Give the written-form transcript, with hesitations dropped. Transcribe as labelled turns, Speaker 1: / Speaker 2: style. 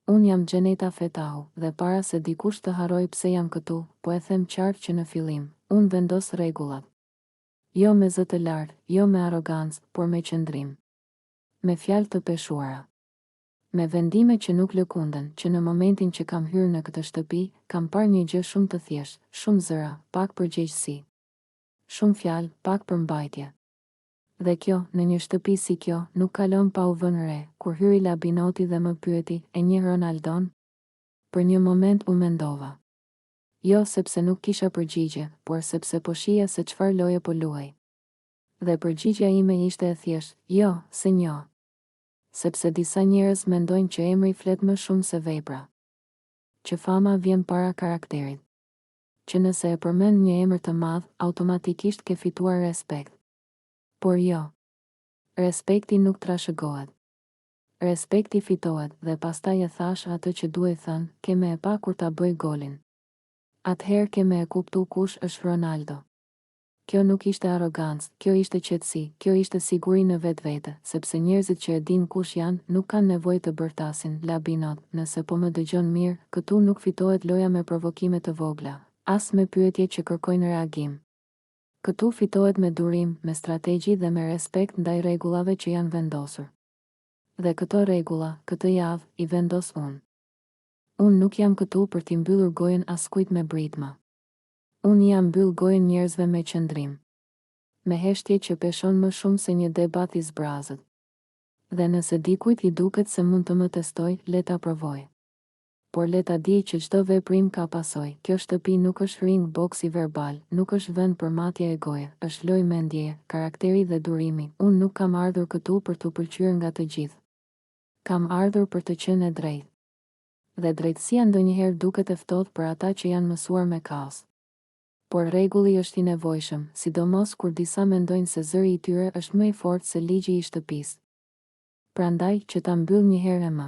Speaker 1: Unë jam Gjeneta Fetahu, dhe para se dikush të haroj pse jam këtu, po e them qartë që në fillim, unë vendos rregullat. Jo me zë të lartë, jo me arrogancë, por me qëndrim. Me fjalë të peshuara. Me vendime që nuk lëkunden, që në momentin që kam hyrë në këtë shtëpi, kam parë një gjë shumë të thjeshtë, shumë zëra, pak përgjegjësi. Shumë fjalë, pak përmbajtje. Dhe kjo, në një shtëpi si kjo, nuk kalon pa u vënë re, kur hyri Labinoti dhe më pyeti, e njeh Ronaldon? Për një moment u mendova. Jo sepse nuk kisha përgjigje, por sepse po shija se çfarë loje po luaj. Dhe përgjigjja ime ishte e thjeshtë, jo, se njo. Sepse disa njerëz mendojnë që emri flet më shumë se vepra. Që fama vjen para karakterit. Që nëse e përmend një emër të madh, automatikisht ke fituar respekt. Por jo. Respekti nuk trashëgohet. Respekti fitohet dhe pastaj e thash atë që duhet thënë, ke me e pa kur ta bëj golin. Atëherë ke me e kuptu kush është Ronaldo. Kjo nuk ishte arrogancë, kjo ishte qetësi, kjo ishte siguri në vetvete, sepse njerëzit që e din kush janë, nuk kanë nevojë të bërtasin, Labinot, nëse po më dëgjon mirë, këtu nuk fitohet loja me provokime të vogla, as me pyetje që kërkojnë reagim. Këtu fitohet me durim, me strategji dhe me respekt ndaj rregullave që janë vendosur. Dhe këto rregulla, këtë javë, i vendos unë. Unë nuk jam këtu për t'i mbyllur gojën askujt me britma. Unë jam mbyll gojën njerëzve me qëndrim. Me heshtje që peshon më shumë se një debat i zbrazët. Dhe nëse dikujt i duket se mund të më testoj, le ta provoj. Por le ta di që çdo veprim ka pasojë. Kjo shtëpi nuk është ring boksi verbal, nuk është vend për matje e goje, është lojë mendjeje, karakteri dhe durimi. Unë nuk kam ardhur këtu për t'u pëlqyer nga të gjithë. Kam ardhur për të qenë e drejtë. Dhe drejtësia ndonjëherë duket e ftohtë për ata që janë mësuar me kaos. Por rregulli është i nevojshëm, sidomos kur disa mendojnë se zëri i tyre është më i fortë se ligji i shtëpisë. Prandaj që ta mbyll një herë e më.